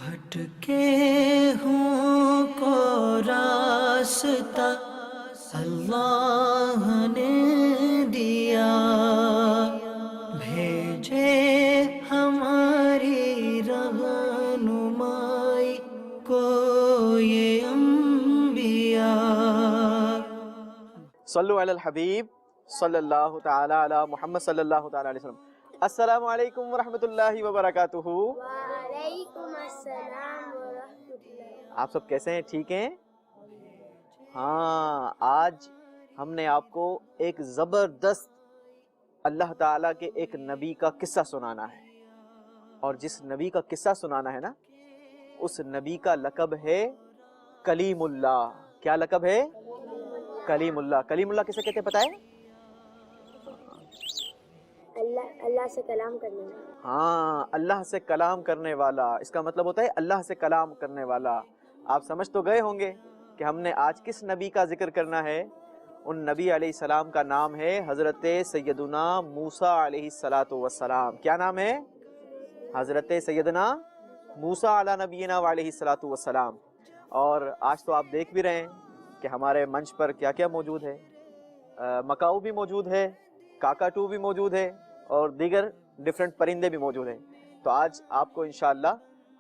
بھٹکے ہوں کو راستہ اللہ نے دیا، بھیجے ہماری رہنمائی کو یہ انبیاء۔ صلو علی الحبیب صلی اللہ تعالی علی محمد صلی اللہ تعالی علیہ وسلم۔ السلام علیکم ورحمۃ اللہ وبرکاتہ۔ وعلیکم السلام ورحمۃ اللہ۔ آپ سب کیسے ہیں؟ ٹھیک ہیں؟ ہاں، آج ہم نے آپ کو ایک زبردست اللہ تعالیٰ کے ایک نبی کا قصہ سنانا ہے، اور جس نبی کا قصہ سنانا ہے نا، اس نبی کا لقب ہے کلیم اللہ۔ کیا لقب ہے؟ کلیم اللہ۔ کلیم اللہ کسے کہتے ہیں پتہ ہے؟ اللہ سے کلام کرنے والا۔ ہاں، اللہ سے کلام کرنے والا، اس کا مطلب ہوتا ہے اللہ سے کلام کرنے والا۔ آپ سمجھ تو گئے ہوں گے کہ ہم نے آج کس نبی کا ذکر کرنا ہے۔ ان نبی علیہ السلام کا نام ہے حضرت سیدنا موسیٰ علیہ السلام۔ کیا نام ہے؟ حضرت سیدنا موسیٰ علی نبینا علیہ السلام۔ اور آج تو آپ دیکھ بھی رہے ہیں کہ ہمارے منچ پر کیا کیا موجود ہے۔ مکاؤ بھی موجود ہے، کاکاٹو بھی موجود ہے، اور دیگر ڈیفرنٹ پرندے بھی موجود ہیں۔ تو آج آپ کو انشاءاللہ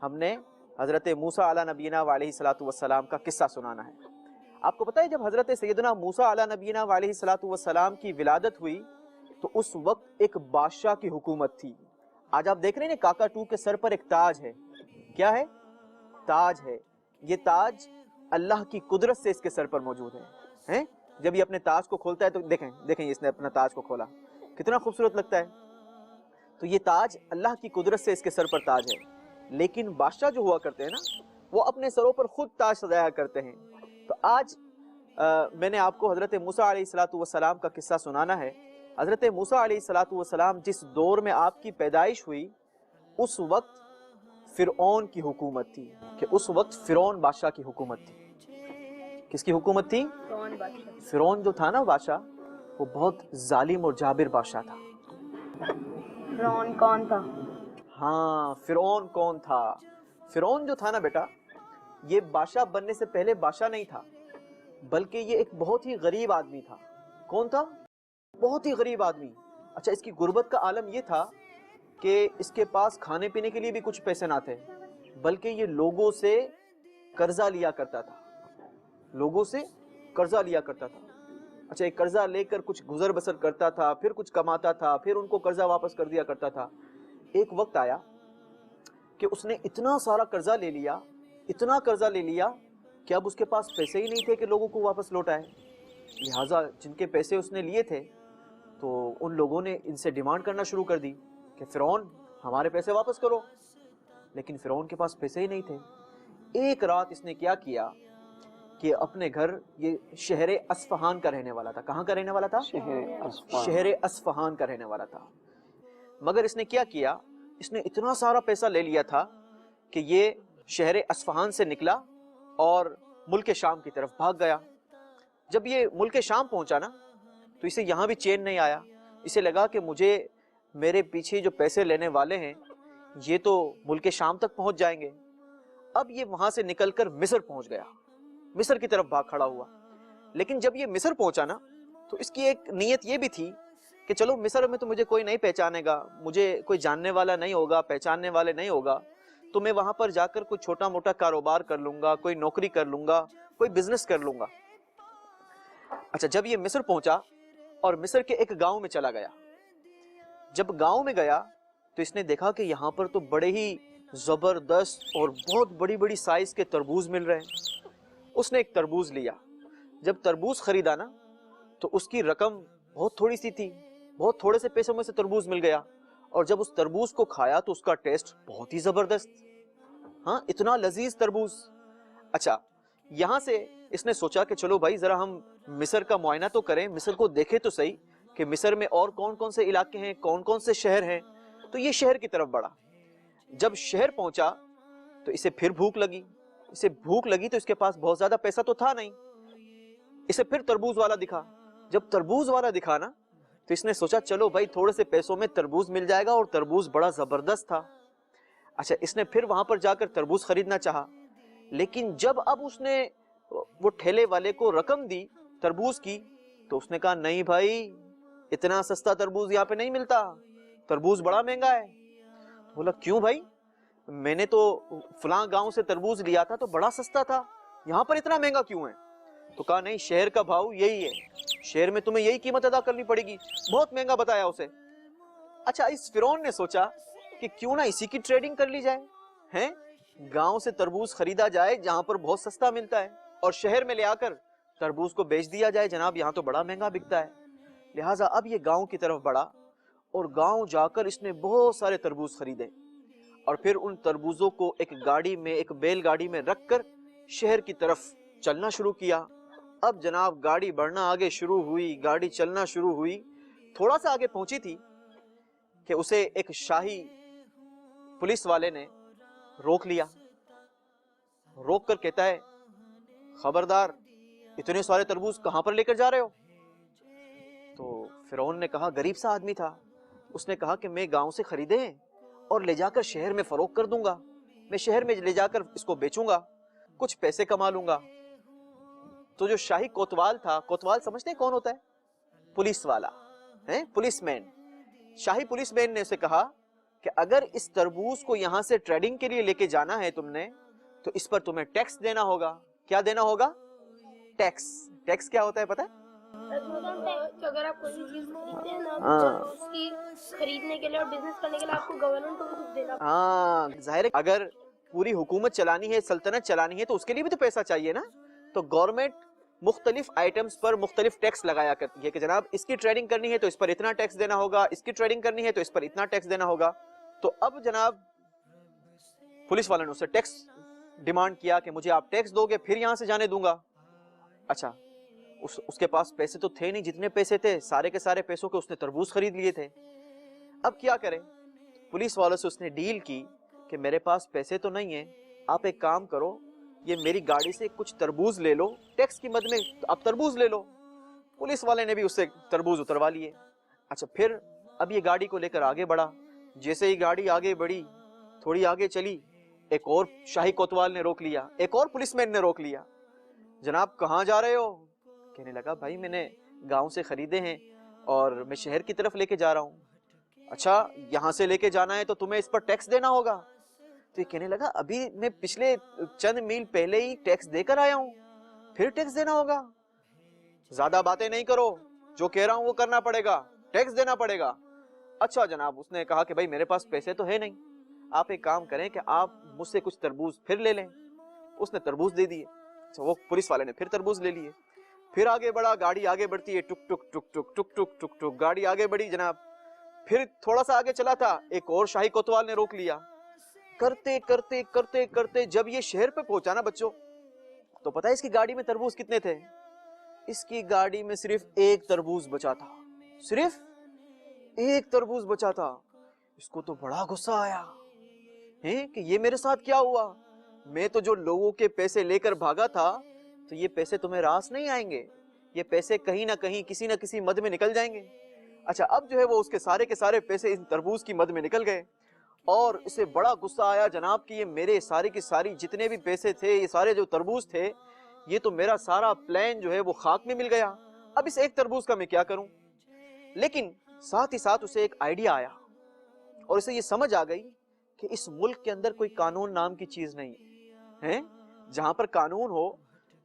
ہم نے حضرت موسیٰ علی نبینا علیہ السلام کا قصہ سنانا ہے۔ آپ کو پتہ ہے جب حضرت سیدنا موسیٰ علی نبینا علیہ السلام کی ولادت ہوئی تو اس وقت ایک بادشاہ کی حکومت تھی۔ آج آپ دیکھ رہے ہیں کاکاٹو کے سر پر ایک تاج ہے۔ کیا ہے؟ تاج ہے۔ یہ تاج اللہ کی قدرت سے اس کے سر پر موجود ہے۔ جب یہ اپنے تاج کو کھولتا ہے تو دیکھیں اس نے اپنا تاج کو کھولا، کتنا خوبصورت لگتا ہے۔ تو یہ تاج اللہ کی قدرت سے اس کے سر پر تاج ہے۔ لیکن بادشاہ جو ہوا کرتے ہیں نا، وہ اپنے سروں پر خود تاج سجایا کرتے ہیں۔ تو آج میں نے آپ کو حضرت موسیٰ علیہ السلام کا قصہ سنانا ہے۔ حضرت موسیٰ علیہ السلام جس دور میں آپ کی پیدائش ہوئی، اس وقت فرعون کی حکومت تھی، کہ اس وقت فرعون بادشاہ کی حکومت تھی۔ کس کی حکومت تھی؟ فرعون جو تھا نا بادشاہ، وہ بہت ظالم اور جابر بادشاہ تھا۔ فرعون کون تھا؟ ہاں، فرعون کون تھا؟ فرعون جو تھا نا بیٹا، یہ بادشاہ بننے سے پہلے بادشاہ نہیں تھا، بلکہ یہ ایک بہت ہی غریب آدمی تھا۔ کون تھا؟ بہت ہی غریب آدمی۔ اچھا، اس کی غربت کا عالم یہ تھا کہ اس کے پاس کھانے پینے کے لیے بھی کچھ پیسے نہ تھے، بلکہ یہ لوگوں سے قرضہ لیا کرتا تھا۔ لوگوں سے قرضہ لیا کرتا تھا۔ اچھا، ایک قرضہ لے کر کچھ گزر بسر کرتا تھا، پھر کچھ کماتا تھا، پھر ان کو قرضہ واپس کر دیا کرتا تھا۔ ایک وقت آیا کہ اس نے اتنا سارا قرضہ لے لیا، اتنا قرضہ لے لیا کہ اب اس کے پاس پیسے ہی نہیں تھے کہ لوگوں کو واپس لوٹائے۔ لہٰذا جن کے پیسے اس نے لیے تھے تو ان لوگوں نے ان سے ڈیمانڈ کرنا شروع کر دی کہ فرعون ہمارے پیسے واپس کرو۔ لیکن فرعون کے پاس پیسے ہی نہیں تھے۔ ایک رات اس نے کیا کیا کہ اپنے گھر، یہ شہر اصفہان کا رہنے والا تھا۔ کہاں کا رہنے والا تھا؟ شہر اصفہان کا رہنے والا تھا۔ مگر اس نے کیا کیا، اس نے اتنا سارا پیسہ لے لیا تھا کہ یہ شہر اصفہان سے نکلا اور ملک شام کی طرف بھاگ گیا۔ جب یہ ملک شام پہنچا نا، تو اسے یہاں بھی چین نہیں آیا۔ اسے لگا کہ مجھے میرے پیچھے جو پیسے لینے والے ہیں یہ تو ملک شام تک پہنچ جائیں گے۔ اب یہ وہاں سے نکل کر مصر پہنچ گیا، مصر کی طرف بھاگ کھڑا ہوا۔ لیکن جب یہ مصر پہنچا نا، تو اس کی ایک نیت یہ بھی تھی کہ چلو مصر میں تو مجھے کوئی نہیں پہچانے گا، مجھے کوئی جاننے والا نہیں ہوگا، پہچاننے والے نہیں ہوگا، تو میں وہاں پر جا کر کوئی چھوٹا موٹا کاروبار کر لوں گا، کوئی نوکری کر لوں گا، کوئی بزنس کر لوں گا۔ اچھا، جب یہ مصر پہنچا اور مصر کے ایک گاؤں میں چلا گیا، جب گاؤں میں گیا تو اس نے دیکھا کہ یہاں پر تو بڑے ہی زبردست اور بہت بڑی بڑی سائز کے تربوز مل رہے ہیں۔ اس نے ایک تربوز لیا۔ جب تربوز خریدا نا، تو اس کی رقم بہت تھوڑی سی تھی، بہت تھوڑے سے پیسوں میں سے تربوز مل گیا، اور جب اس تربوز کو کھایا تو اس کا ٹیسٹ بہت ہی زبردست۔ ہاں، اتنا لذیذ تربوز۔ اچھا، یہاں سے اس نے سوچا کہ چلو بھائی ذرا ہم مصر کا معائنہ تو کریں، مصر کو دیکھیں تو صحیح کہ مصر میں اور کون کون سے علاقے ہیں، کون کون سے شہر ہیں۔ تو یہ شہر کی طرف بڑھا۔ جب شہر پہنچا تو اسے پھر بھوک لگی۔ تو اس کے پاس بہت زیادہ پیسہ تو تھا نہیں۔ اسے پھر تربوز والا دکھا۔ جب تربوز والا دکھا نا، تو اس نے سوچا چلو بھائی تھوڑے سے پیسوں میں تربوز مل جائے گا، اور تربوز بڑا زبردست تھا۔ اچھا اس نے پھر وہاں پر جا کر تربوز خریدنا چاہا، لیکن جب اب اس نے وہ ٹھیلے والے کو رقم دی تربوز کی تو اس نے کہا نہیں بھائی، اتنا سستا تربوز یہاں پہ نہیں ملتا، تربوز بڑا مہنگا ہے۔ بولا کیوں بھائی، میں نے تو فلاں گاؤں سے تربوز لیا تھا تو بڑا سستا تھا، یہاں پر اتنا مہنگا کیوں ہے؟ تو کہا نہیں، شہر کا بھاؤ یہی ہے، شہر میں تمہیں یہی قیمت ادا کرنی پڑے گی، بہت مہنگا بتایا اسے۔ اچھا اس فرعون نے سوچا کہ کیوں نہ اسی کی ٹریڈنگ کر لی جائے، ہیں گاؤں سے تربوز خریدا جائے جہاں پر بہت سستا ملتا ہے، اور شہر میں لے آ کر تربوز کو بیچ دیا جائے، جناب یہاں تو بڑا مہنگا بکتا ہے۔ لہٰذا اب یہ گاؤں کی طرف بڑھا اور گاؤں جا کر اس نے بہت سارے تربوز خریدے، اور پھر ان تربوزوں کو ایک گاڑی میں، ایک بیل گاڑی میں رکھ کر شہر کی طرف چلنا شروع کیا۔ اب جناب گاڑی بڑھنا آگے شروع ہوئی، گاڑی چلنا شروع ہوئی، تھوڑا سا آگے پہنچی تھی کہ اسے ایک شاہی پولیس والے نے روک لیا، روک کر کہتا ہے خبردار، اتنے سارے تربوز کہاں پر لے کر جا رہے ہو؟ تو فرعون نے کہا، غریب سا آدمی تھا، اس نے کہا کہ میں گاؤں سے خریدے ہیں اور لے جا کر شہر میں فروخت کر دوں گا، میں شہر میں لے جا کر اس کو بیچوں گا، کچھ پیسے کما لوں گا۔ تو جو شاہی کوتوال تھا، کوتوال سمجھتے ہیں کون ہوتا ہے؟ پولیس والا، پولیس مین، شاہی پولیس مین نے اسے کہا کہ اگر اس تربوز کو یہاں سے ٹریڈنگ کے لیے لے کے جانا ہے تم نے تو اس پر تمہیں ٹیکس دینا ہوگا۔ کیا دینا ہوگا؟ ٹیکس۔ ٹیکس کیا ہوتا ہے پتہ ہے؟ اگر آپ کوئی چیز خریدتے ہیں نا تو اس کی خریدنے کے لیے اور بزنس کرنے کے لیے آپ کو گورنمنٹ کو بھی کچھ دینا۔ ہاں ظاہر ہے، اگر پوری حکومت چلانی ہے، سلطنت چلانی ہے تو اس کے لیے بھی تو پیسہ چاہیے نا۔ تو گورنمنٹ مختلف آئٹمز پر مختلف ٹیکس لگایا کرتی ہے کہ جناب اس کی ٹریڈنگ کرنی ہے تو اس پر اتنا ٹیکس دینا ہوگا، اس کی ٹریڈنگ کرنی ہے تو اس پر اتنا ٹیکس دینا ہوگا۔ تو اب جناب پولیس والوں نے اسے ٹیکس ڈیمانڈ کیا کہ مجھے آپ ٹیکس دو گے پھر یہاں سے جانے دوں گا۔ اچھا اس کے پاس پیسے تو تھے نہیں، جتنے پیسے تھے سارے کے سارے پیسوں کے اس نے تربوز خرید لیے تھے۔ اب کیا کریں؟ پولیس والوں سے اس نے ڈیل کی کہ میرے پاس پیسے تو نہیں ہیں، آپ ایک کام کرو، یہ میری گاڑی سے کچھ تربوز لے لو ٹیکس کی مد میں، آپ تربوز لے لو۔ پولیس والے نے بھی اس سے تربوز اتروا لیے۔ اچھا پھر اب یہ گاڑی کو لے کر آگے بڑھا، جیسے ہی گاڑی آگے بڑھی، تھوڑی آگے چلی، ایک اور شاہی کوتوال نے روک لیا، ایک اور پولیس مین نے روک لیا۔ جناب کہاں جا رہے ہو؟ کہنے لگا بھائی میں نے گاؤں سے خریدے ہیں اور میں شہر کی طرف لے کے جا رہا ہوں۔ اچھا یہاں سے لے کے جانا ہے تو تمہیں اس پر ٹیکس دینا ہوگا۔ تو یہ کہنے لگا ابھی میں پچھلے چند میل پہلے ہی ٹیکس دے کر آیا ہوں، پھر ٹیکس دینا ہوگا؟ زیادہ باتیں نہیں کرو، جو کہہ رہا ہوں وہ کرنا پڑے گا، ٹیکس دینا پڑے گا۔ اچھا جناب، اس نے کہا کہ بھائی میرے پاس پیسے تو ہے نہیں، آپ ایک کام کریں کہ آپ مجھ سے کچھ تربوز پھر لے لیں۔ اس نے تربوز دے دیے، وہ پولیس والے نے پھر تربوز لے لیے، پھر آگے بڑھا، گاڑی آگے بڑھتی ہے، ٹک ٹک ٹک ٹک ٹک ٹک ٹک ٹک، گاڑی آگے بڑھی جناب۔ پھر تھوڑا سا آگے چلا تھا، ایک اور شاہی کوتوال نے روک لیا۔ کرتے کرتے کرتے کرتے جب یہ شہر پہ پہنچا نا بچوں، تو پتہ ہے اس کی گاڑی میں تربوز کتنے تھے؟ اس کی گاڑی میں صرف ایک تربوز بچا تھا، صرف ایک تربوز بچا تھا۔ اس کو تو بڑا غصہ آیا کہ یہ میرے ساتھ کیا ہوا؟ میں تو جو لوگوں کے پیسے لے کر بھاگا تھا، تو یہ پیسے تمہیں راس نہیں آئیں گے، یہ پیسے کہیں نہ کہیں کسی نہ کسی مد میں نکل جائیں گے۔ اچھا اب جو ہے وہ اس کے سارے پیسے ان تربوز کی مد میں نکل گئے، اور اسے بڑا غصہ آیا جناب کہ یہ میرے سارے کی ساری جتنے بھی پیسے تھے، یہ سارے جو تربوز تھے، یہ تو میرا سارا پلان جو ہے وہ خاک میں مل گیا، اب اس ایک تربوز کا میں کیا کروں؟ لیکن ساتھ ہی ساتھ اسے ایک آئیڈیا آیا، اور اسے یہ سمجھ آ گئی کہ اس ملک کے اندر کوئی قانون نام کی چیز نہیں ہے۔ جہاں پر قانون ہو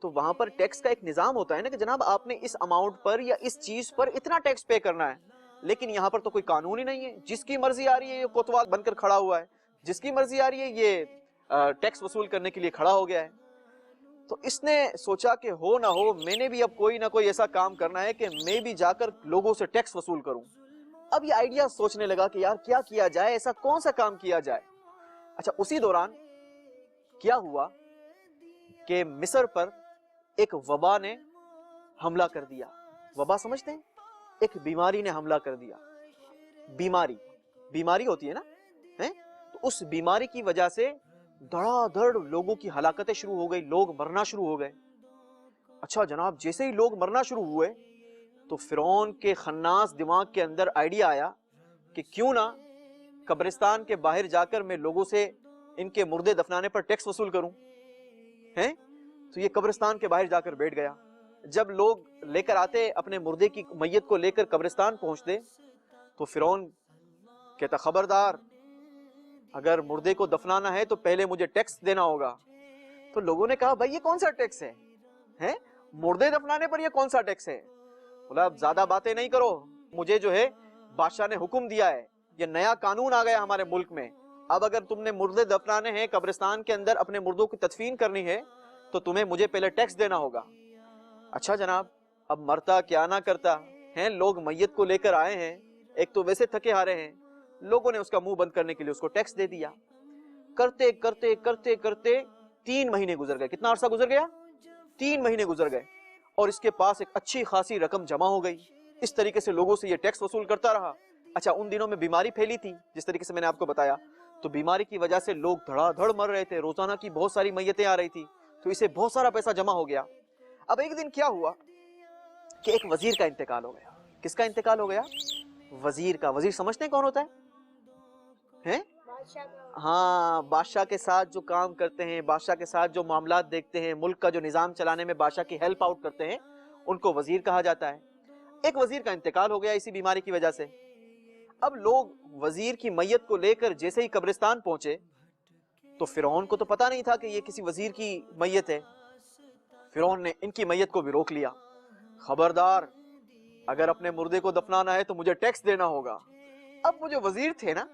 تو وہاں پر ٹیکس کا ایک نظام ہوتا ہے نا کہ جناب آپ نے اس اماؤنٹ پر یا اس چیز پر اتنا ٹیکس پے کرنا ہے، لیکن یہاں پر تو کوئی قانون ہی نہیں ہے، جس کی مرضی آ رہی ہے یہ کوتوال بن کر کھڑا ہوا ہے، جس کی مرضی آ رہی ہے یہ ٹیکس وصول کرنے کے لیے کھڑا ہو گیا ہے۔ تو اس نے سوچا کہ ہو نہ ہو میں نے بھی اب کوئی نہ کوئی ایسا کام کرنا ہے کہ میں بھی جا کر لوگوں سے ٹیکس وصول کروں۔ اب یہ آئیڈیا سوچنے لگا کہ یار کیا کیا جائے، ایسا کون سا کام کیا جائے۔ اچھا اسی دوران کیا ہوا کہ مصر پر ایک وبا نے حملہ کر دیا۔ وبا سمجھتے ہیں؟ ایک بیماری نے حملہ کر دیا۔ بیماری ہوتی ہے نا، تو اس بیماری کی وجہ سے دھڑا دھڑ لوگوں کی ہلاکتیں شروع ہو گئی، لوگ مرنا شروع ہو گئے۔ اچھا جناب جیسے ہی لوگ مرنا شروع ہوئے تو فرعون کے خناس دماغ کے اندر آئیڈیا آیا کہ کیوں نہ قبرستان کے باہر جا کر میں لوگوں سے ان کے مردے دفنانے پر ٹیکس وصول کروں ہیں؟ تو یہ قبرستان کے باہر جا کر بیٹھ گیا. جب لوگ لے کر آتے اپنے مردے کی میت کو لے کر قبرستان پہنچتے تو فرعون کہتا خبردار، اگر مردے کو دفنانا ہے تو پہلے مجھے ٹیکس دینا ہوگا. تو لوگوں نے کہا بھائی یہ کون سا ٹیکس ہے؟ مردے دفنانے پر یہ کون سا ٹیکس ہے؟ بولا اب زیادہ باتیں نہیں کرو، مجھے جو ہے بادشاہ نے حکم دیا ہے، یہ نیا قانون آ گیا ہمارے ملک میں، اب اگر تم نے مردے دفنانے ہیں، قبرستان کے اندر اپنے مردوں کی تدفین کرنی ہے تو تمہیں مجھے پہلے ٹیکس دینا ہوگا. اچھا جناب، اب مرتا کیا نہ کرتا ہیں، لوگ میت کو لے کر آئے ہیں، ایک تو ویسے تھکے ہارے ہیں، لوگوں نے اس کا منہ بند کرنے کے لیے اس کو ٹیکس دے دیا. کرتے کرتے کرتے کرتے 3 مہینے گزر گئے. کتنا عرصہ گزر گیا؟ 3 مہینے گزر گئے، اور اس کے پاس ایک اچھی خاصی رقم جمع ہو گئی. اس طریقے سے لوگوں سے یہ ٹیکس وصول کرتا رہا. اچھا، ان دنوں میں بیماری پھیلی تھی جس طریقے سے میں نے آپ کو بتایا، تو بیماری کی وجہ سے لوگ دھڑا دھڑ مر رہے تھے، روزانہ کی بہت ساری میتیں آ رہی تھی، تو اسے بہت سارا پیسہ جمع ہو گیا. اب ایک دن کیا ہوا کہ ایک وزیر کا انتقال ہو گیا. کس کا انتقال ہو گیا؟ وزیر کا. وزیر سمجھتے ہیں کون ہوتا ہے؟ ہاں، بادشاہ کے ساتھ جو کام کرتے ہیں، بادشاہ کے ساتھ جو معاملات دیکھتے ہیں، ملک کا جو نظام چلانے میں بادشاہ کی ہیلپ آؤٹ کرتے ہیں، ان کو وزیر کہا جاتا ہے. ایک وزیر کا انتقال ہو گیا اسی بیماری کی وجہ سے. اب لوگ وزیر کی میت کو لے کر جیسے ہی قبرستان پہنچے تو فرعون کو تو پتا نہیں تھا کہ یہ کسی وزیر کی میت ہے. فرعون نے ان کی میت کو بھی روک لیا. خبردار، اگر اپنے مردے کو دفنانا ہے تو مجھے ٹیکس دینا ہوگا. اب وہ جو وزیر تھے نا،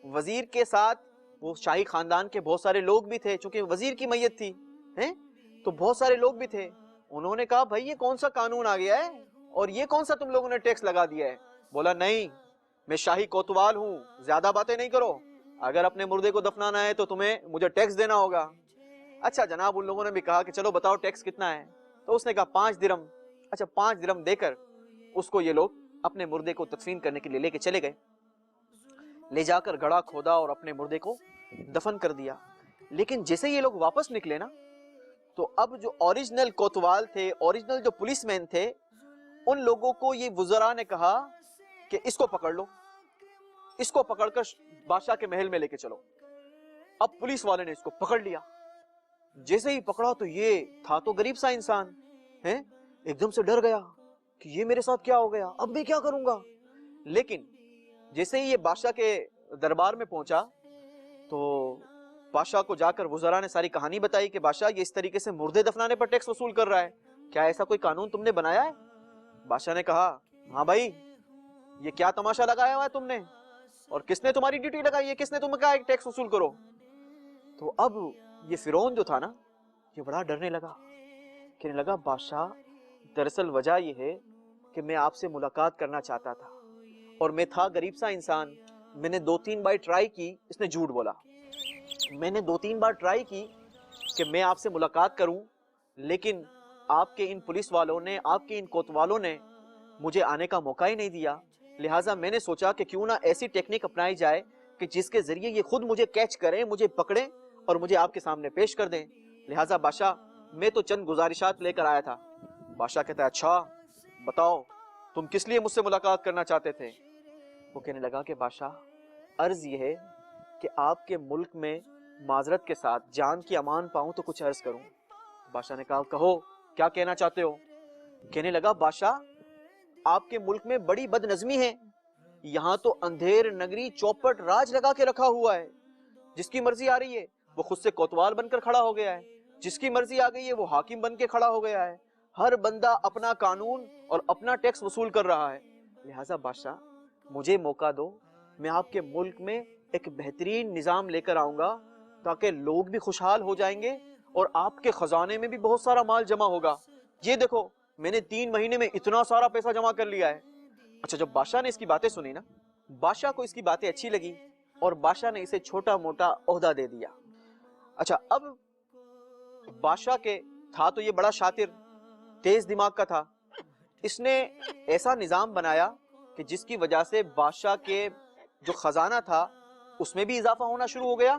وزیر کے ساتھ وہ شاہی خاندان کے بہت سارے لوگ بھی تھے، چونکہ وزیر کی میت تھی تو بہت سارے لوگ بھی تھے. انہوں نے کہا بھائی یہ کون سا قانون آ گیا ہے اور یہ کون سا تم لوگوں نے ٹیکس لگا دیا ہے؟ بولا نہیں، میں شاہی کوتوال ہوں، زیادہ باتیں نہیں کرو، اگر اپنے مردے کو دفنانا ہے تو تمہیں مجھے ٹیکس دینا ہوگا. اچھا جناب، ان لوگوں نے بھی کہا کہ چلو بتاؤ ٹیکس کتنا ہے. تو اس نے کہا 5 درم. اچھا 5 درم دے کر اس کو یہ لوگ اپنے مردے کو تدفین کرنے کے لیے لے کے چلے گئے. لے جا کر گڑھا کھودا اور اپنے مردے کو دفن کر دیا. لیکن جیسے یہ لوگ واپس نکلے نا، تو اب جو اوریجنل کوتوال تھے، اوریجنل جو پولیس مین تھے، ان لوگوں کو یہ وزراء نے کہا کہ اس کو پکڑ لو، اس کو پکڑ کر بادشاہ کے محل میں لے کے چلو. اب پولیس والے نے اس کو پکڑ لیا. جیسے ہی پکڑا تو یہ تھا تو غریب سا انسان ایک دم سے ڈر گیا کہ یہ میرے ساتھ کیا ہو گیا، اب میں کیا کروں گا. لیکن جیسے ہی یہ بادشاہ کے دربار میں پہنچا تو بادشاہ کو جا کر وزراء نے ساری کہانی بتائی کہ بادشاہ یہ اس طریقے سے مردے دفنانے پر ٹیکس وصول کر رہا ہے، کیا ایسا کوئی قانون تم نے بنایا ہے؟ بادشاہ نے کہا ہاں بھائی، یہ کیا تماشا لگایا ہوا ہے تم نے، اور کس نے تمہاری ڈیوٹی لگائی ہے، کس نے تمہیں کہا ایک ٹیکس وصول کرو؟ تو اب یہ فرعون جو تھا نا، یہ بڑا ڈرنے لگا، کہنے لگا بادشاہ دراصل وجہ یہ ہے کہ میں آپ سے ملاقات کرنا چاہتا تھا، اور میں تھا غریب سا انسان، میں نے 2-3 بار ٹرائی کی. اس نے جھوٹ بولا. میں نے 2-3 بار ٹرائی کی کہ میں آپ سے ملاقات کروں، لیکن آپ کے ان پولیس والوں نے، آپ کے ان کوتوالوں نے مجھے آنے کا موقع ہی نہیں دیا. لہٰذا میں نے سوچا کہ کیوں نہ ایسی ٹیکنیک اپنائی جائے کہ جس کے ذریعے یہ خود مجھے کیچ کریں، مجھے پکڑیں اور مجھے آپ کے سامنے پیش کر دیں. لہٰذا بادشاہ میں تو چند گزارشات لے کر آیا تھا. بادشاہ کہتا ہے اچھا بتاؤ تم کس لیے مجھ سے ملاقات کرنا چاہتے تھے؟ وہ کہنے لگا کہ بادشاہ عرض یہ ہے کہ آپ کے ملک میں معذرت کے ساتھ جان کی امان پاؤں تو کچھ عرض کروں. بادشاہ نے کہا کہو کیا کہنا چاہتے ہو؟ کہنے لگا بادشاہ آپ کے ملک میں بڑی بد نظمی ہے، یہاں تو اندھیر نگری چوپٹ راج لگا کے رکھا ہوا ہے، جس کی مرضی آ رہی ہے وہ خود سے کوتوال بن کر کھڑا ہو گیا ہے، جس کی مرضی آ گئی ہے وہ حاکم بن کے کھڑا ہو گیا ہے، ہر بندہ اپنا قانون اور اپنا ٹیکس وصول کر رہا ہے. لہٰذا بادشاہ مجھے موقع دو، میں آپ کے ملک میں ایک بہترین نظام لے کر آؤں گا تاکہ لوگ بھی خوشحال ہو جائیں گے اور آپ کے خزانے میں بھی بہت سارا مال جمع ہوگا. یہ دیکھو میں نے 3 مہینے میں اتنا سارا پیسہ جمع کر لیا ہے. اچھا جب بادشاہ نے اس کی باتیں سنی نا، بادشاہ کو اس کی باتیں اچھی لگی اور بادشاہ نے اسے چھوٹا موٹا عہدہ دے دیا. اچھا اب بادشاہ کے تھا تو یہ بڑا شاطر تیز دماغ کا تھا، اس نے ایسا نظام بنایا کہ جس کی وجہ سے بادشاہ کے جو خزانہ تھا اس میں بھی اضافہ ہونا شروع ہو گیا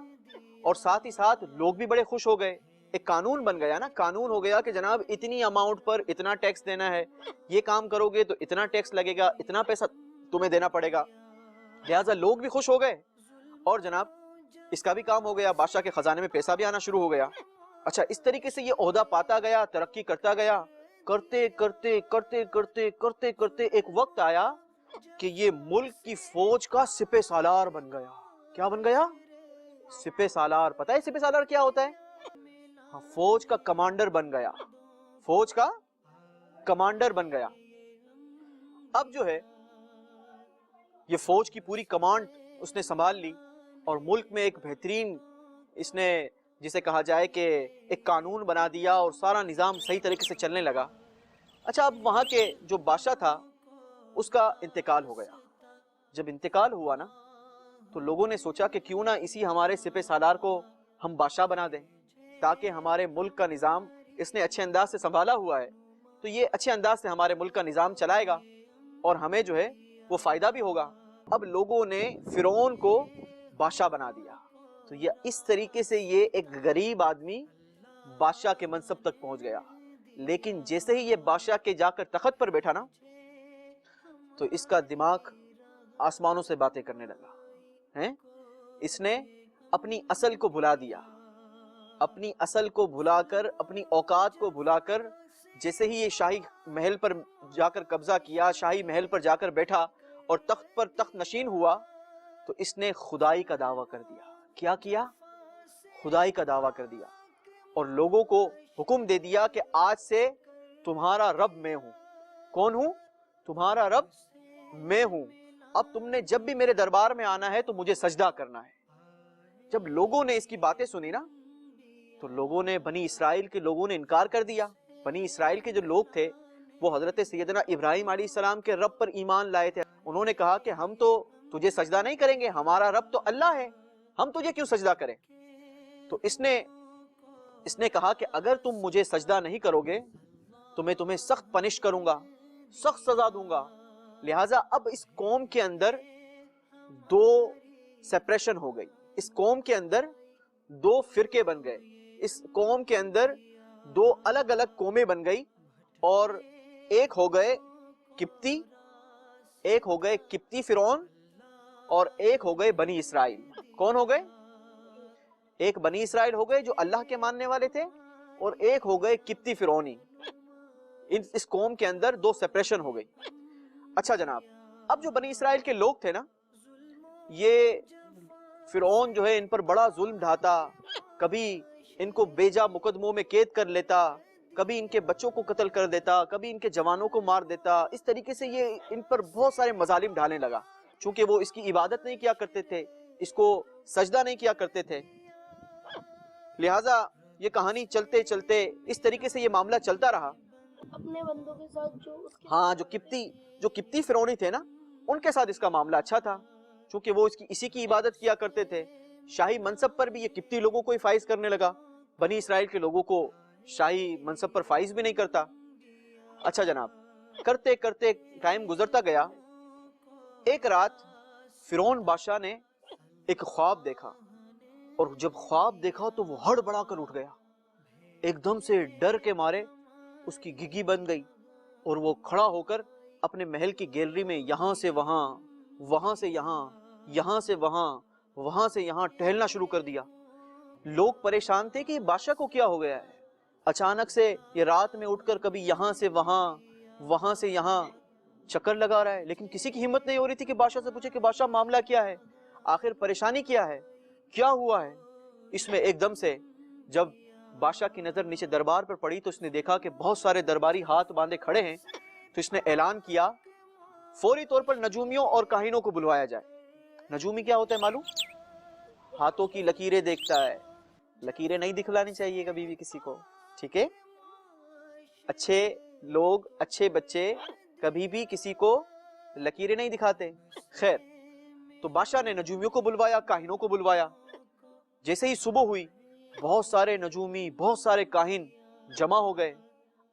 اور ساتھ ہی ساتھ لوگ بھی بڑے خوش ہو گئے. ایک قانون بن گیا نا، قانون ہو گیا کہ جناب اتنی اماؤنٹ پر اتنا ٹیکس دینا ہے، یہ کام کرو گے تو اتنا ٹیکس لگے گا، اتنا پیسہ تمہیں دینا پڑے گا. لہٰذا لوگ بھی خوش ہو گئے اور جناب اس کا بھی کام ہو گیا, بادشاہ کے خزانے میں پیسہ بھی آنا شروع ہو گیا. اچھا, اس طریقے سے یہ عہدہ پاتا گیا, ترقی کرتا گیا. کرتے کرتے کرتے کرتے کرتے کرتے ایک وقت آیا کہ یہ ملک کی فوج کا سپہ سالار بن گیا. کیا بن گیا؟ سپہ سالار. پتہ ہے سپہ سالار کیا ہوتا ہے؟ فوج کا کمانڈر بن گیا. فوج کا کمانڈر بن گیا. اب جو ہے یہ فوج کی پوری کمانڈ اس نے سنبھال لی اور ملک میں ایک بہترین اس نے جسے کہا جائے کہ ایک قانون بنا دیا اور سارا نظام صحیح طریقے سے چلنے لگا. اچھا, اب وہاں کے جو بادشاہ تھا اس کا انتقال ہو گیا. جب انتقال ہوا نا تو لوگوں نے سوچا کہ کیوں نہ اسی ہمارے سپہ سالار کو ہم بادشاہ بنا دیں, تاکہ ہمارے ملک کا نظام اس نے اچھے انداز سے سنبھالا ہوا ہے تو یہ اچھے انداز سے ہمارے ملک کا نظام چلائے گا اور ہمیں جو ہے وہ فائدہ بھی ہوگا. اب لوگوں نے فرعون کو بادشاہ بنا دیا. تو یہ اس طریقے سے یہ ایک غریب آدمی بادشاہ کے منصب تک پہنچ گیا. لیکن جیسے ہی یہ بادشاہ کے جا کر تخت پر بیٹھا نا تو اس کا دماغ آسمانوں سے باتیں کرنے لگا. اس نے اپنی اصل کو بھلا دیا. اپنی اصل کو بھلا کر, اپنی اوقات کو بھلا کر, جیسے ہی یہ شاہی محل پر جا کر قبضہ کیا, شاہی محل پر جا کر بیٹھا اور تخت پر تخت نشین ہوا تو اس نے خدائی کا دعویٰ کر دیا. کیا کیا؟ خدائی کا دعویٰ کر دیا اور لوگوں کو حکم دے دیا کہ آج سے تمہارا رب میں ہوں. کون ہوں؟ تمہارا رب میں ہوں. اب تم نے جب بھی میرے دربار میں آنا ہے تو مجھے سجدہ کرنا ہے. جب لوگوں نے اس کی باتیں سنی نا تو لوگوں نے, بنی اسرائیل کے لوگوں نے انکار کر دیا. بنی اسرائیل کے جو لوگ تھے وہ حضرت سیدنا ابراہیم علیہ السلام کے رب پر ایمان لائے تھے. انہوں نے کہا کہ ہم تو تجھے سجدہ نہیں کریں گے, ہمارا رب تو اللہ ہے, ہم تجھے کیوں سجدہ کریں. تو اس نے کہا کہ اگر تم مجھے سجدہ نہیں کرو گے تو میں تمہیں سخت پنش کروں گا, سخت سزا دوں گا. لہٰذا اب اس قوم کے اندر دو سیپریشن ہو گئی. اس قوم کے اندر دو فرقے بن گئے. اس قوم کے اندر دو الگ الگ قومیں بن گئی اور ایک ہو گئے قبطی, ایک ہو گئے قبطی فرعون اور ایک ہو گئے بنی اسرائیل. کون ہو گئے؟ ایک بنی اسرائیل ہو گئے جو اللہ کے ماننے والے تھے اور ایک ہو گئے قبطی فرعونی. اس قوم کے اندر دو سیپریشن ہو گئی. اچھا جناب, اب جو بنی اسرائیل کے لوگ تھے نا, یہ فرعون جو ہے ان پر بڑا ظلم ڈھاتا, کبھی ان کو بیجا مقدموں میں قید کر لیتا, کبھی ان کے بچوں کو قتل کر دیتا, کبھی ان کے جوانوں کو مار دیتا. اس طریقے سے یہ ان پر بہت سارے مظالم ڈھانے لگا. چونکہ وہ اس کی عبادت نہیں کیا کرتے تھے, اس کو سجدہ نہیں کیا کرتے تھے, لہٰذا یہ کہانی چلتے چلتے اس طریقے سے یہ معاملہ چلتا رہا. اپنے بندوں کے ساتھ جو قبطی فرعونی تھے نا, ان کے ساتھ اس کا معاملہ اچھا تھا, چونکہ وہ اسی کی عبادت کیا کرتے تھے. شاہی منصب پر بھی یہ قبطی لوگوں کو ہی فائز کرنے لگا, بنی اسرائیل کے لوگوں کو شاہی منصب پر فائز بھی نہیں کرتا. اچھا جناب, کرتے کرتے ٹائم گزرتا گیا. ایک رات فرعون بادشاہ نے ایک خواب دیکھا اور جب خواب دیکھا تو وہ ہڑ بڑا کر اٹھ گیا. ایک دم سے ڈر کے مارے اس کی گگی بن گئی اور وہ کھڑا ہو کر اپنے محل کی گیلری میں یہاں سے وہاں, وہاں سے یہاں, یہاں سے وہاں, وہاں سے یہاں ٹہلنا شروع کر دیا. لوگ پریشان تھے کہ یہ بادشاہ کو کیا ہو گیا ہے. اچانک سے یہ رات میں اٹھ کر کبھی یہاں سے وہاں, وہاں سے یہاں چکر لگا رہا ہے, لیکن کسی کی ہمت نہیں ہو رہی تھی کہ بادشاہ سے پوچھے کہ بادشاہ معاملہ کیا ہے, آخر پریشانی کیا ہے, کیا ہوا ہے. اس میں ایک دم سے جب بادشاہ کی نظر نیچے دربار پر پڑی تو اس نے دیکھا کہ بہت سارے درباری ہاتھ باندھے کھڑے ہیں. تو اس نے اعلان کیا فوری طور پر نجومیوں اور کاہنوں کو بلوایا جائے. نجومی کیا ہوتا ہے معلوم؟ ہاتھوں کی لکیریں دیکھتا ہے. لکیریں نہیں دکھلانی چاہیے کبھی بھی کسی کو, ٹھیک ہے. اچھے لوگ, اچھے بچے کبھی بھی کسی کو لکیریں نہیں دکھاتے. خیر, تو بادشاہ نے نجومیوں کو بلوایا, کاہنوں کو بلوایا. جیسے ہی صبح ہوئی بہت سارے نجومی, بہت سارے کاہن جمع ہو گئے.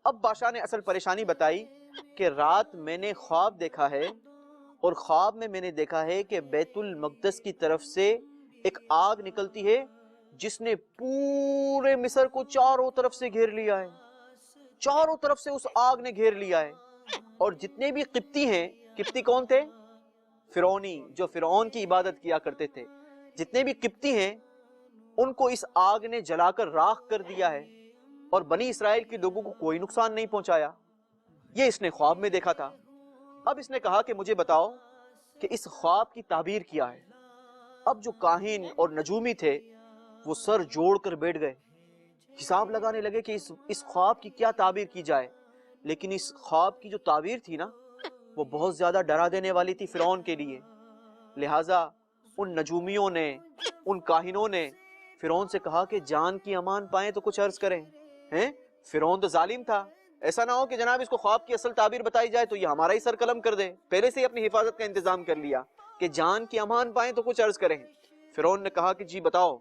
اب بادشاہ نے اصل پریشانی بتائی کہ رات میں نے خواب دیکھا ہے اور خواب میں نے دیکھا ہے کہ بیت المقدس کی طرف سے ایک آگ نکلتی ہے جس نے پورے مصر کو چاروں طرف سے گھیر لیا ہے. چاروں طرف سے اس آگ نے گھیر لیا ہے. اور جتنے بھی قبطی ہیں, قبطی کون تھے؟ فرعونی, جو فرعون کی عبادت کیا کرتے تھے, جتنے بھی قبطی ہیں ان کو اس آگ نے جلا کر راکھ کر دیا ہے اور بنی اسرائیل کے لوگوں کو کوئی نقصان نہیں پہنچایا. یہ اس نے خواب میں دیکھا تھا. اب اس نے کہا کہ مجھے بتاؤ کہ اس خواب کی تعبیر کیا ہے. اب جو کاہن اور نجومی تھے وہ سر جوڑ کر بیٹھ گئے, حساب لگانے لگے کہ اس خواب کی کیا تعبیر کی جائے. لیکن اس خواب کی جو تعبیر تھی نا وہ بہت زیادہ ڈرا دینے والی تھی فرعون کے لیے. لہٰذا ان نجومیوں نے, ان کاہنوں نے فرعون سے کہا کہ جان کی امان پائیں تو کچھ عرض کریں. فرعون تو ظالم تھا, ایسا نہ ہو کہ جناب اس کو خواب کی اصل تعبیر بتائی جائے تو یہ ہمارا ہی سر قلم کر دے. پہلے سے ہی اپنی حفاظت کا انتظام کر لیا کہ جان کی امان پائیں تو کچھ عرض کریں. فرعون نے کہا کہ جی بتاؤ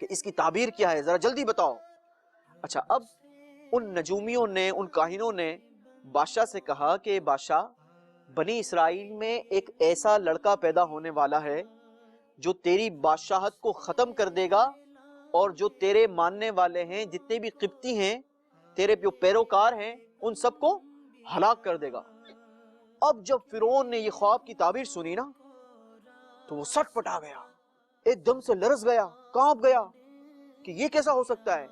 کہ اس کی تعبیر کیا ہے, ذرا جلدی بتاؤ. اچھا, اب ان نجومیوں نے, ان کاہنوں نے بادشاہ سے کہا کہ بادشاہ, بنی اسرائیل میں ایک ایسا لڑکا پیدا ہونے والا ہے جو تیری بادشاہت کو ختم کر دے گا اور جو تیرے ماننے والے ہیں, جتنے بھی قبطی ہیں, تیرے جو پیروکار ہیں, ان سب کو ہلاک کر دے گا. اب جب فرعون نے یہ خواب کی تعبیر سنی نا تو وہ سٹ پٹا گیا, ایک دم سے لرز گیا, کانپ گیا کہ یہ کیسا ہو سکتا ہے,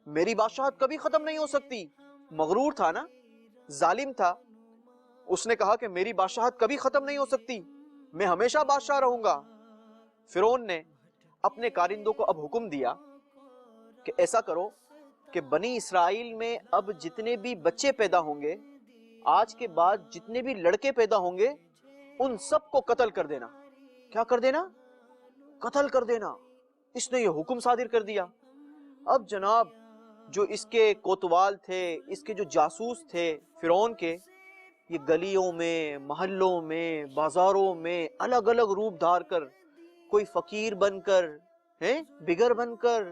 میری بادشاہت کبھی ختم نہیں ہو سکتی. مغرور تھا نا, ظالم تھا, اس نے کہا کہ میری بادشاہت کبھی ختم نہیں ہو سکتی, میں ہمیشہ بادشاہ رہوں گا. فرعون نے اپنے کارندوں کو اب حکم دیا کہ ایسا کرو کہ بنی اسرائیل میں اب جتنے بھی بچے پیدا ہوں گے, آج کے بعد جتنے بھی لڑکے پیدا ہوں گے, ان سب کو قتل کر دینا. کیا کر دینا؟ قتل کر دینا. اس نے یہ حکم صادر کر دیا. اب جناب جو اس کے کوتوال تھے, اس کے جو جاسوس تھے فرعون کے, یہ گلیوں میں, محلوں میں, بازاروں میں الگ الگ روپ دھار کر, کوئی فقیر بن کر, بگر بن کر,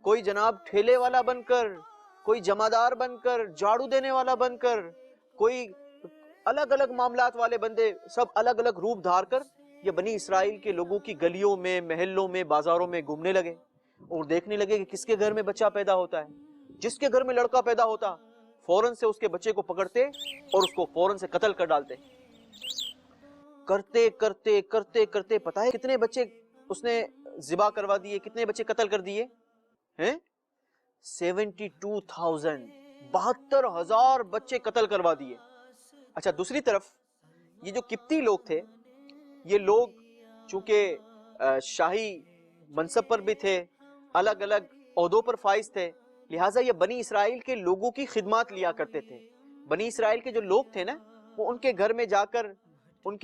کوئی جناب ٹھیلے والا بن کر, کوئی جمعدار بن کر, جھاڑو دینے والا بن کر, کوئی الگ الگ معاملات والے بندے, سب الگ الگ روپ دھار کر یہ بنی اسرائیل کے لوگوں کی گلیوں میں, محلوں میں, بازاروں میں گھومنے لگے اور دیکھنے لگے کہ کس کے گھر میں بچہ پیدا ہوتا ہے. جس کے گھر میں لڑکا پیدا ہوتا فوراً سے اس کے بچے کو پکڑتے اور اس کو فوراً سے قتل کر ڈالتے. کرتے کرتے کرتے کرتے پتہ ہے کتنے بچے اس نے ذبح کروا دیے, کتنے بچے قتل کر دیے؟ 72,000, 72,000 بچے قتل کروا دیے. اچھا, دوسری طرف یہ جو قبطی لوگ تھے, یہ لوگ چونکہ شاہی منصب پر بھی تھے, الگ الگ عہدوں پر فائز تھے, لہٰذا یہ بنی اسرائیل کے لوگوں کی خدمات لیا کرتے تھے. بنی اسرائیل کے جو لوگ تھے نا وہ ان کے گھر میں جا کر ان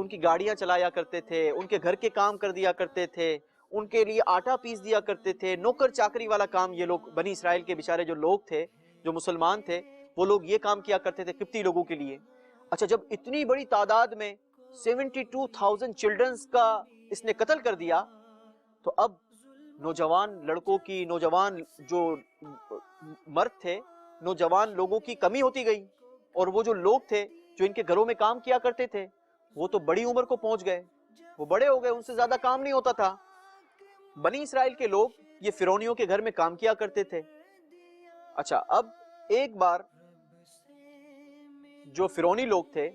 کی گاڑیاں چلایا کرتے تھے, ان کے گھر کے کام کر دیا کرتے تھے, ان کے لیے آٹا پیس دیا کرتے تھے. نوکر چاکری والا کام یہ لوگ, بنی اسرائیل کے بیچارے جو لوگ تھے, جو مسلمان تھے, وہ لوگ یہ کام کیا کرتے تھے قبطی لوگوں کے لیے. اچھا, جب اتنی بڑی تعداد میں 72,000 چلڈرنز کا اس نے قتل کر دیا تو اب نوجوان لڑکوں کی, نوجوان جو مرد تھے, نوجوان لوگوں کی کمی ہوتی گئی. اور وہ جو لوگ تھے جو ان کے گھروں میں کام کیا کرتے تھے وہ تو بڑی عمر کو پہنچ گئے, وہ بڑے ہو گئے, ان سے زیادہ کام نہیں ہوتا تھا. بنی اسرائیل کے لوگ یہ فرعونیوں کے گھر میں کام کیا کرتے تھے. اچھا, اب ایک بار جو فرعونی لوگ تھے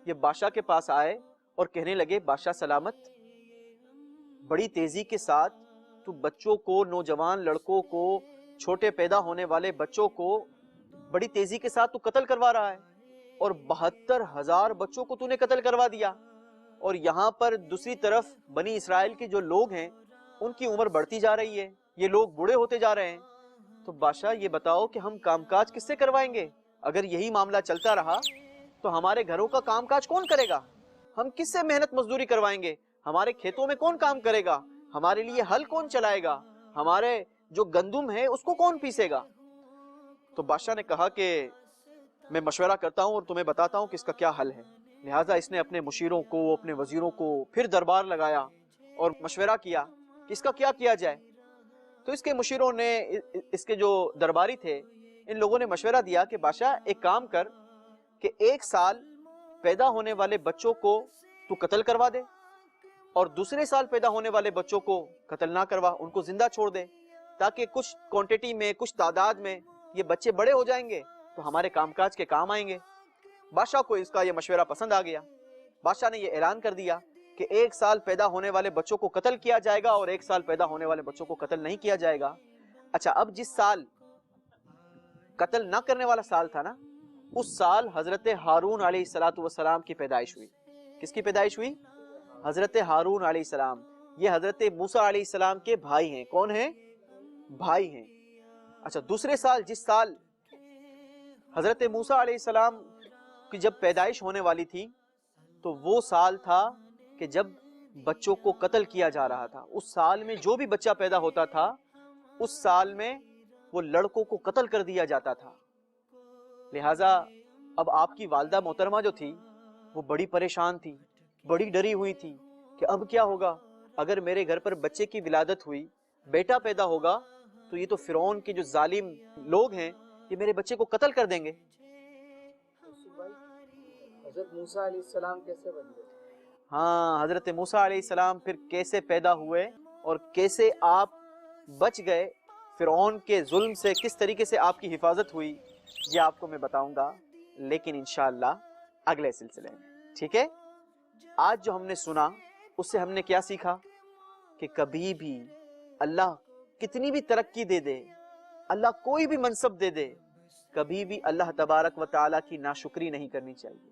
یہ بادشاہ کے پاس آئے اور کہنے لگے, بادشاہ سلامت, بڑی تیزی کے ساتھ تو بچوں کو, نوجوان لڑکوں کو, چھوٹے پیدا ہونے والے بچوں کو بڑی تیزی کے ساتھ تو قتل کروا رہا ہے, اور 72,000 بچوں کو تو نے قتل کروا دیا. اور یہاں پر دوسری طرف بنی اسرائیل کے جو لوگ ہیں ان کی عمر بڑھتی جا رہی ہے, یہ لوگ بوڑھے ہوتے جا رہے ہیں. تو بادشاہ یہ بتاؤ کہ ہم کام کاج کس سے کروائیں گے؟ اگر یہی معاملہ چلتا رہا تو ہمارے گھروں کا کام کاج کون کرے گا؟ ہم کس سے محنت مزدوری کروائیں گے؟ ہمارے کھیتوں میں کون کام کرے گا؟ ہمارے لیے ہل کون چلائے گا؟ ہمارے جو گندم ہے اس کو کون پیسے گا؟ تو بادشاہ نے کہا کہ میں مشورہ کرتا ہوں اور تمہیں بتاتا ہوں کہ اس کا کیا حل ہے. لہٰذا اس نے اپنے مشیروں کو, اپنے وزیروں کو پھر دربار لگایا اور مشورہ کیا کہ اس کا کیا کیا جائے. تو اس کے مشیروں نے, اس کے جو درباری تھے, ان لوگوں نے مشورہ دیا کہ بادشاہ ایک کام کر کہ 1 سال پیدا ہونے والے بچوں کو تو قتل کروا دے اور دوسرے سال پیدا ہونے والے بچوں کو قتل نہ کروا, ان کو زندہ چھوڑ دے, تاکہ کچھ کوانٹٹی میں, کچھ تعداد میں یہ بچے بڑے ہو جائیں گے تو ہمارے کام کاج کے کام آئیں گے. بادشاہ کو اس کا یہ مشورہ پسند آ گیا. بادشاہ نے یہ اعلان کر دیا کہ 1 سال پیدا ہونے والے بچوں کو قتل کیا جائے گا اور 1 سال پیدا ہونے والے بچوں کو قتل نہیں کیا جائے گا. اچھا اب جس سال قتل نہ کرنے والا سال تھا نا, اس سال حضرت ہارون علیہ السلام کی پیدائش ہوئی. کس کی پیدائش ہوئی؟ حضرت ہارون علیہ السلام. یہ حضرت موسیٰ علیہ السلام کے بھائی ہیں. کون ہیں؟ بھائی ہیں. اچھا دوسرے سال جس سال حضرت موسیٰ علیہ السلام کی جب پیدائش ہونے والی تھی تو وہ سال تھا کہ جب بچوں کو قتل کیا جا رہا تھا. اس سال میں جو بھی بچہ پیدا ہوتا تھا اس سال میں وہ لڑکوں کو قتل کر دیا جاتا تھا. لہٰذا اب آپ کی والدہ محترمہ جو تھی وہ بڑی پریشان تھی, بڑی ڈری ہوئی تھی کہ اب کیا ہوگا, اگر میرے گھر پر بچے کی ولادت ہوئی, بیٹا پیدا ہوگا تو یہ تو فرعون کے جو ظالم لوگ ہیں یہ میرے بچے کو قتل کر دیں گے. حضرت موسیٰ علیہ السلام کیسے بن گئے؟ ہاں, حضرت موسیٰ علیہ السلام پھر کیسے پیدا ہوئے اور کیسے آپ بچ گئے فرعون کے ظلم سے, کس طریقے سے آپ کی حفاظت ہوئی, یہ آپ کو میں بتاؤں گا لیکن انشاءاللہ اگلے سلسلے میں. ٹھیک ہے, آج جو ہم نے سنا اس سے ہم نے کیا سیکھا کہ کبھی بھی اللہ کتنی بھی ترقی دے دے, اللہ کوئی بھی منصب دے دے, کبھی بھی اللہ تبارک و تعالیٰ کی ناشکری نہیں کرنی چاہیے,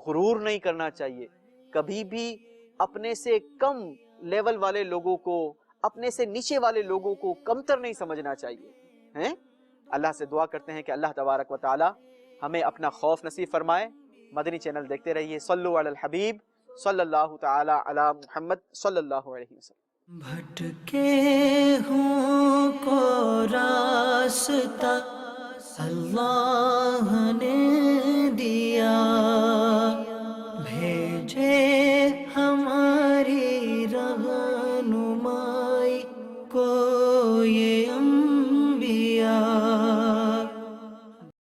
غرور نہیں کرنا چاہیے, کبھی بھی اپنے سے کم لیول والے لوگوں کو, اپنے سے نیچے والے لوگوں کو کمتر نہیں سمجھنا چاہیے ہیں. اللہ سے دعا کرتے ہیں کہ اللہ تبارک و تعالیٰ ہمیں اپنا خوف نصیب فرمائے. مدنی چینل دیکھتے رہیے. صلو علی الحبیب صلی اللہ تعالی علی محمد صلی اللہ علیہ وسلم. بھٹکے ہوں کو راستہ اللہ